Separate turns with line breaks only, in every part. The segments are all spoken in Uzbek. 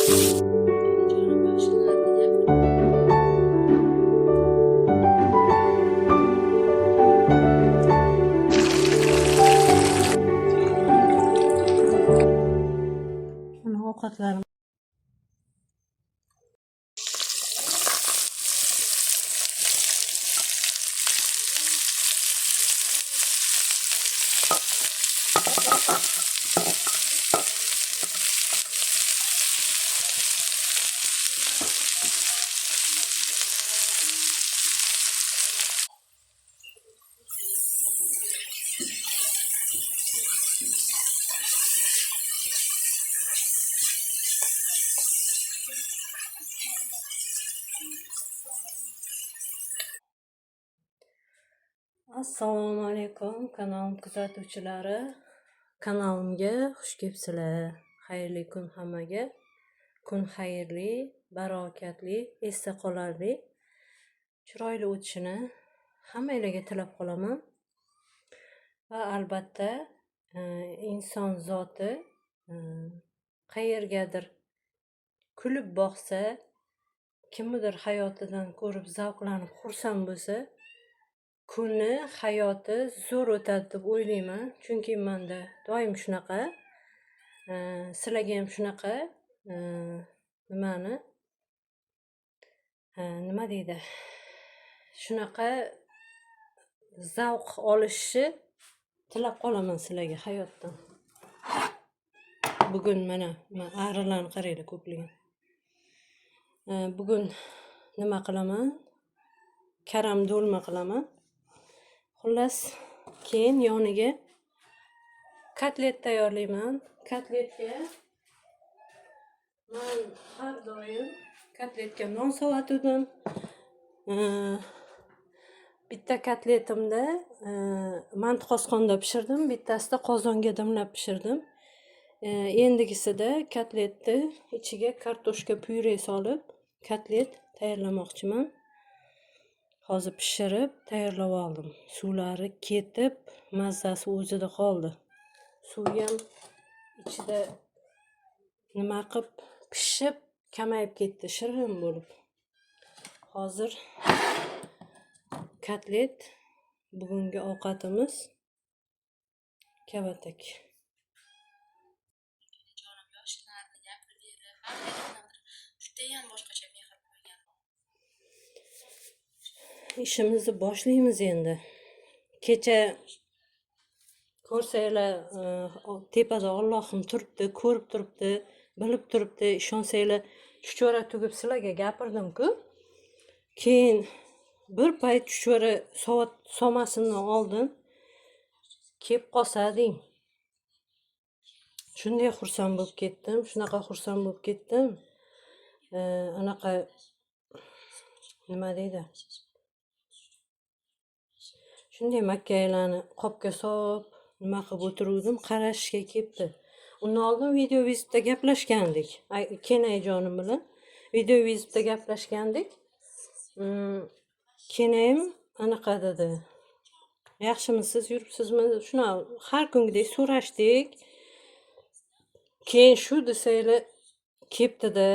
Ovqatlarim Assalomu alaykum kanalim kuzatuvchilari. Kanalimga xush kelibsizlar. Xayrli kun hammaga. Kun xayrli, barakatli, esda qolarli, chiroyli o'tishini hammanglarga tilab qolaman. Va albatta inson zoti qayergadir kulib boqsa, kimnidir hayotidan ko'rib zavqlanib xursand bo'lsa, kuni hayoti zo'r o'tadi deb o'ylayman. Chunki menda doim shunaqa, sizlarga ham shunaqa nima deydi? Shunaqa zavq olishni tilab qolaman sizlarga hayotdan. Bugun mana arilarni qaranglar ko'pligiga. Bugun nima qilaman? Karam do'lma qilaman. Xullas, keyin yoniga kotlet tayyorlayman. Kotletga men har doim kotletga non sovatdim. Bitta kotletimda manti qozonda pishirdim, bittasida qozonga dimlab pishirdim. Endigisida kotletni ichiga kartoshka pyure solib, kotlet tayyorlamoqchiman. Hozir pishirib tayyorlab oldim. Suvlari ketib, mazzasi o'zida qoldi. Suvi ham ichida nima qilib pishib, kamayib ketdi, shirin bo'lib. Hozir kotlet bugungi ovqatimiz kavatak. İşimizni boshlaymiz endi. Kecha ko'rsanglar, tepada Allohim turibdi, ko'rib turibdi, bilib turibdi, ishonsanglar, chuchvara tugib sizlarga gapirdim-ku. Keyin bir payt chuchvara somasimdan oldin kelib qolsa deng. Shunday xursand bo'lib ketdim, shunaqa xursand bo'lib ketdim. Anaqa nima deydi? Shunday makkaylarni qopga solib, nima qilib o'tiruvdim, qarashga kelibdi. Undan oldin video vizitda gaplashgandik. Kenajonim bilan video vizitda gaplashgandik. Kenayim anaqa dedi. Yaxshimisiz, yuribsizmi? Shuna har kungidek so'rashdik. Keyin shu desanglar kelibdi-da,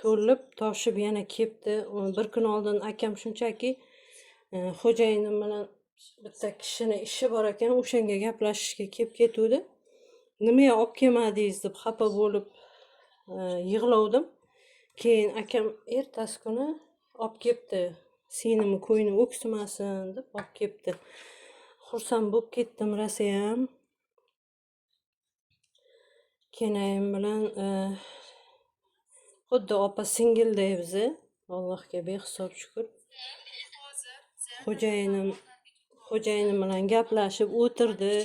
to'lib, toshib yana kelibdi. Bir kun oldin akam shunchaki xo'jayinim bilan bitta kishini ishi bor ekan, o'shanga gaplashishga kelib ketuvdi. Nimaga olib kelmadingiz deb xafa bo'lib yig'lavdim. Keyin akam ertasi kuni olib kelibdi. Sinimi ko'yni o'ksimasin deb olib kelibdi. Xursand bo'lib ketdim rosa ham. Kenayim bilan xuddi opa singilday bizni. Allohga behisob shukr. Xo'jayinim bilan gaplashib o'tirdi.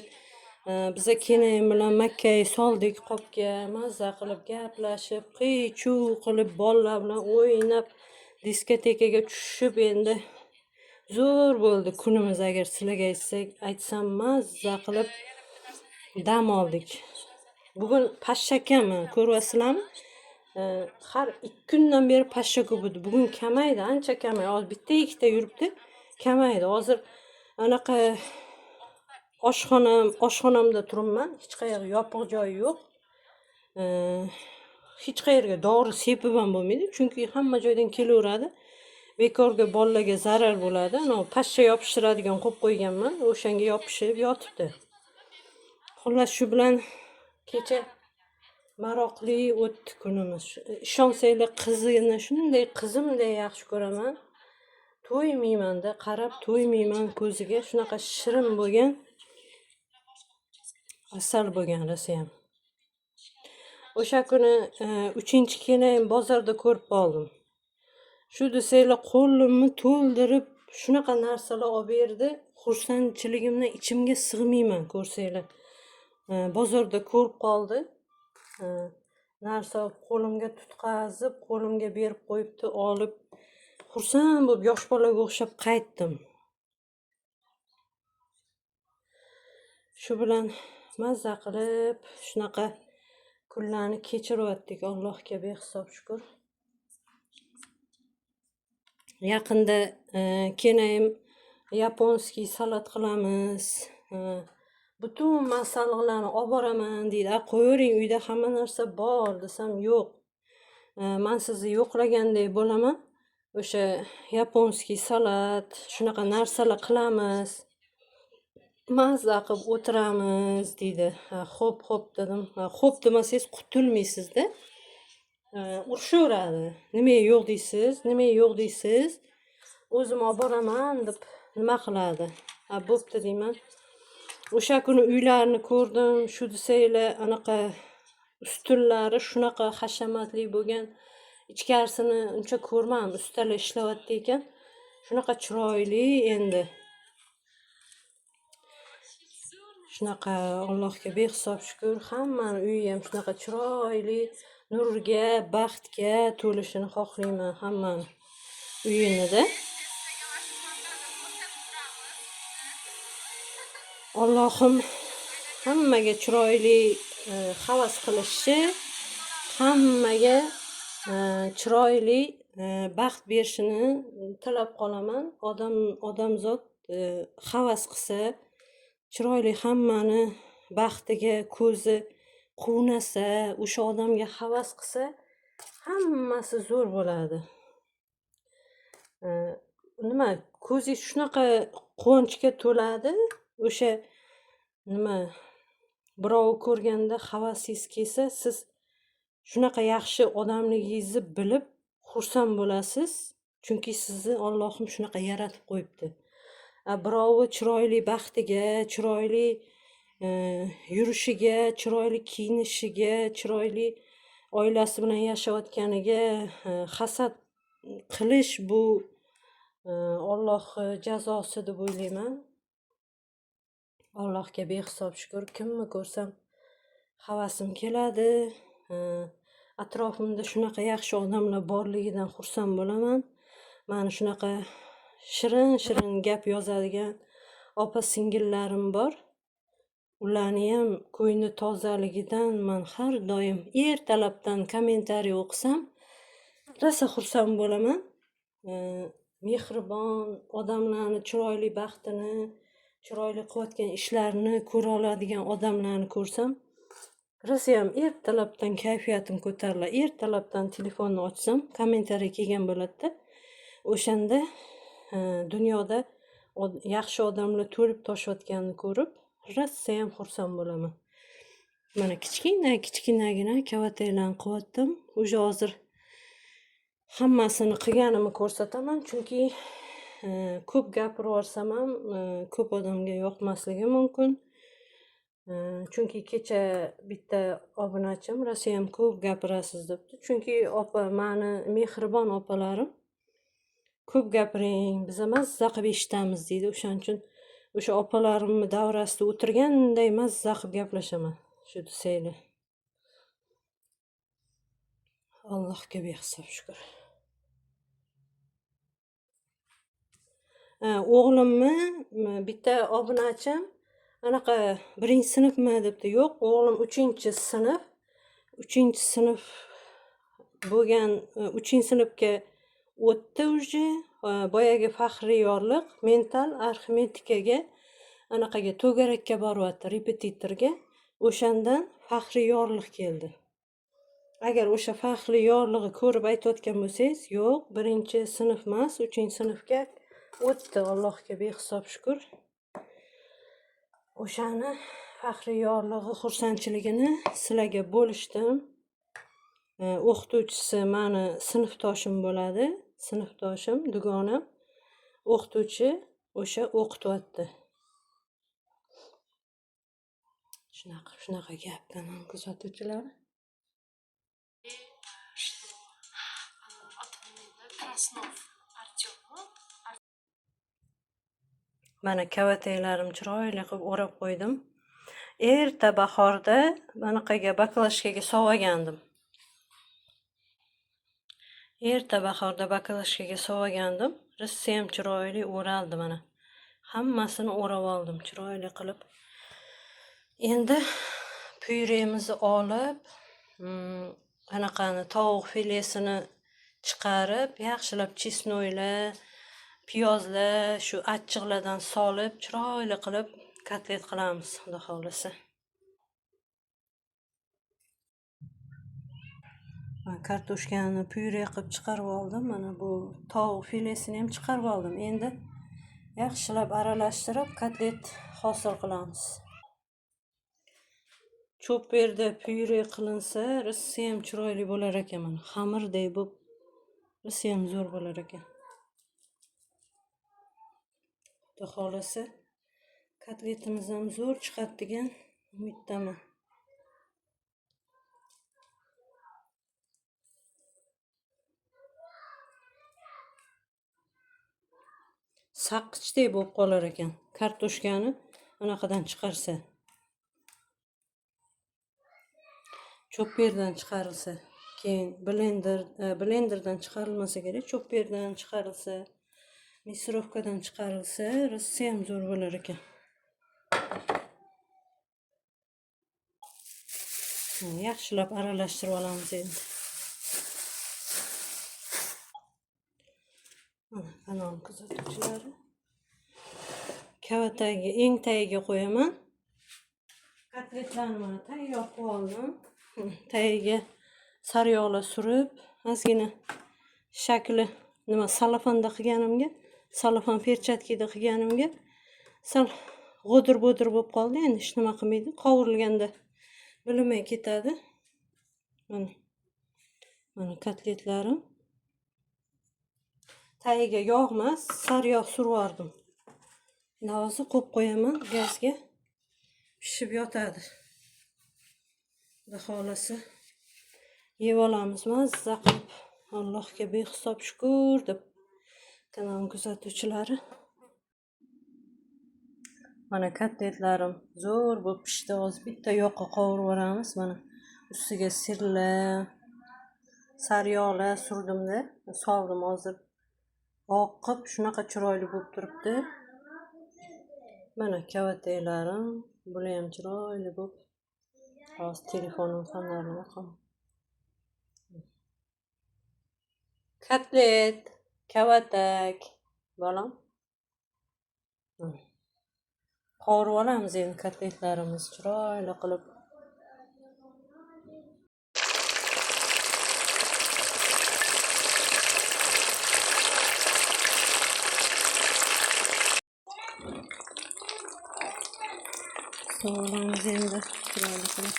Biza Kenayim bilan makkaga soldik qopga, mazza qilib gaplashib, qiy-chuv qilib, bolalar bilan o'ynab, diskotekaga tushib endi zo'r bo'ldi kunimiz. Agar sizlarga aytsam, mazza qilib dam oldik. Bugun pashshakami, ko'ryapsizlarmi? Har 2 kundan beri pashsha ko'p edi. Bugun kamaydi, ancha kamaydi. Hozir bitta ikkita yuribdi, kamaydi. Hozir anaqa oshxonamda turibman. Hech qayerga yopiq joyi yo'q. hech qayerga dori sepib ham bo'lmaydi, chunki hamma joydan kelaveradi. Bekorga bolalarga zarar bo'ladi. Ana pashsha yopishtiradigan qo'yib qo'yganman, o'shanga yopishib yotibdi. Xullas shu bilan kecha maroqli o'tdi kunimiz. Ishonsanglar, qizini shunday qizimday yaxshi ko'raman. To'ymayman-da, qarab to'ymayman ko'ziga. Shunaqa shirin bo'lgan. Asal bo'lgan rosayam. O'sha kuni 3-kelin bozorda ko'rib qoldim. Shu desanglar qo'limni to'ldirib shunaqa narsalar olib berdi. Xursandchiligimdan ichimga sig'mayman ko'rsanglar. Bozorda ko'rib qoldi. Narsa qo'limga tutqazib, qo'limga berib qo'yibdi, olib xursand bo'lib yosh bolaga o'xshab qaytdim. Shu bilan mazza qilib shunaqa kunlarni kechiryaptik, Allohga behisob shukr. Yaqinda kenayim yaponskiy salat qilamiz. Butun masalliqlarni olib boraman deydi. Qo'yavering, uyda hamma narsa bor desam, yo'q. Men sizni yo'qlaganday bo'laman. O'sha yaponskiy salat, shunaqa narsalar qilamiz. Mazza qilib o'tiramiz deydi. Xo'p dedim. Xo'p demasangiz qutulmaysiz-da. Urishaveradi. Nimaga yo'q deysiz? Nimaga yo'q deysiz? O'zim olib boraman deb nima qiladi? Bo'pti deyman. O'sha kuni uylarni ko'rdim. Shu desanglar, anaqa ustunlari shunaqa hashamatli bo'lgan. Ichkarisini uncha ko'rmadim. Ustalar ishlayapti ekan. Shunaqa chiroyli endi. Shunaqa Allohga behisob shukr. Hammani uyi ham shunaqa chiroyli, nurga, baxtga to'lishini xohlayman hammani uyini-da. Allohim hammaga chiroyli havas qilishi, hammaga chiroyli baxt berishini tilab qolaman. Odamzod havas qilsa, chiroyli hammani baxtiga ko'zi quvnasa, o'sha odamga havas qilsa, hammasi zo'r bo'ladi. Nima, ko'zingiz shunaqa quvonchga to'ladi, o'sha nima birov ko'rganda havasingiz kelsa, siz shunaqa yaxshi odamligingizni bilib xursand bo'lasiz, chunki sizni Allohim shunaqa yaratib qo'yibdi. Birovi chiroyli baxtiga, chiroyli yurishiga, chiroyli kiyinishiga, chiroyli oilasi bilan yashayotganiga hasad qilish bu Alloh jazosi deb o'ylayman. Allohga behisob shukr. Kimni ko'rsam havasim keladi. Atrofimda shunaqa yaxshi odamlar borligidan xursand bo'laman. Meni shunaqa shirin gap yozadigan opa-singillarim bor. Ularni ham ko'ngli tozaligidan men har doim ertalabdan kommentariy o'qisam, rosa xursand bo'laman. Mehribon odamlarni chiroyli baxtini, chiroyli qilayotgan ishlarini ko'ra oladigan odamlarni ko'rsam, rosa ham ertalabdan kayfiyatim ko'tariladi. Ertalabdan telefonni ochsam, kommentariy kelgan bo'ladi-da. O'shanda dunyoda yaxshi odamlar to'lib toshayotganini ko'rib, rosa ham xursand bo'laman. Mana kichkinagina kavataylarni qilyaptim. O'sha hozir hammasini qilganimni ko'rsataman, chunki ko'p gapirib yuborsam ham ko'p odamga yoqmasligi mumkin. Chunki kecha bitta obunachim rosa ham ko'p gapirasiz debdi. Chunki opa, meni mehribon opalarim ko'p gapiring, biz mazza qilib eshitamiz deydi. O'shaning uchun o'sha opalarimni davrasida o'tirganday mazza qilib gaplashaman. Shu desanglar. Allohga behisob shukr. O'g'limni bitta obunachim anaqa 1-sinfmi debdi. Yo'q, o'g'lim 3-sinf. 3-sinf bo'lgan, 3-sinfga o'tdi уже. Boyagi faxriy yorliq mental arifmetikaga anaqaga to'garakka boryapti, repetitorga. O'shandan faxriy yorliq keldi. Agar o'sha faxri yorlig'i ko'rib aytayotgan bo'lsangiz, yo'q, 1-sinf emas, 3-sinfga o'tdi, Allohga behisob shukr. O'shani faxri yorlig'i xursandchiligini sizlarga bo'lishdim. O'qituvchisi mani sinfdoshim bo'ladi, sinfdoshim, dugonam. O'qituvchi o'sha o'qityapti. Shunaqa gap kanal kuzatuvchilar. Mana kavataylarim chiroyli qilib o'rab qo'ydim. Erta bahorda bunaqaga baklashkaga sovagandim. Rissi ham chiroyli o'raldi mana. Hammasini o'rab oldim chiroyli qilib. Endi pyuremizni olib, anaqani tovuq filesini chiqarib, yaxshilab chesnoylar, piyozlar, shu achchiqlardan solib, chiroyli qilib kotlet qilamiz, xudo xolisa. Kartoshkani pyure qilib chiqarib oldim. Mana bu tovuq filesini ham chiqarib oldim. Endi yaxshilab aralashtirib kotlet hosil qilamiz. Chopperda pyure qilinsa, rissi ham chiroyli bo'lar ekan. Mana xamirdek bo'lib, rissi ham zo'r bo'lar ekan. Xudo xolisa kotletimiz ham zo'r chiqadi degan umiddaman. Saqqichdek bo'lib qolar ekan kartoshkani anaqadan chiqarsa. Chopperdan chiqarilsa, keyin blenderdan chiqarilmasa kerak, chopperdan chiqarilsa, mikrovkadan chiqarilsa, rissi ham zo'r bo'lar ekan. Yaxshilab aralashtirib olamiz endi. Mana kanal kuzatuvchilari. Kavataga eng tagiga qo'yaman. Kotletlarni mana tayyor qilib oldim. Tagiga sariyog'lar surib, ozgina shakli salofanda qilganimga, salofan perchatkada qilganimga sal g'o'dir-g'o'dir bo'lib qoldi. Endi hech nima qilmaydi. Qovurilganda bilinmay ketadi. Mana kotletlarim. Tagiga yog' emas, sariyog' surib oldim. Hozir qo'yib qo'yaman gazga. Pishib yotadi. Xudo xolasa yeb olamiz mazza qilib. Allohga behisob shukr deb kanal kuzatuvchilari. Mana kotletlarim zo'r bo'lib pishdi. Hozir bitta yoqqa qovurib olamiz. Mana ustiga sirlar, sariyog'lar surdim-da, soldim hozir. Oqib shunaqa chiroyli bo'lib turibdi. Mana kavataylarim, bular ham chiroyli bo'lib. Hozir telefonim fonlarini yoqaman. Kotlet, kavatak, bolam. Qovurib olamiz endi kotletlarimiz chiroyli qilib. So'ramiz endi chiroyli qilib.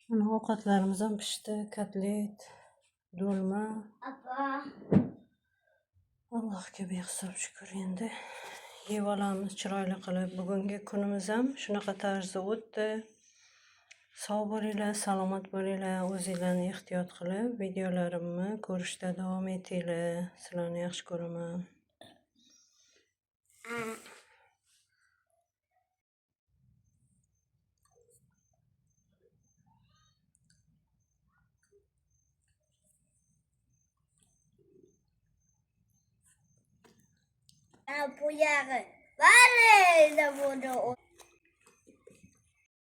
Mana ovqatlarimiz ham pishdi. Kotlet, do'lma. Allohga behisob shukr. Endi yeb olamiz chiroyli qilib. Bugungi kunimiz ham shunaqa tarzda o'tdi. Sog' bo'linglar, salomat bo'linglar, o'zinglarni ehtiyot qilib, videolarimni ko'rishda davom etinglar. Sizlarni yaxshi ko'raman.
Bu yağı.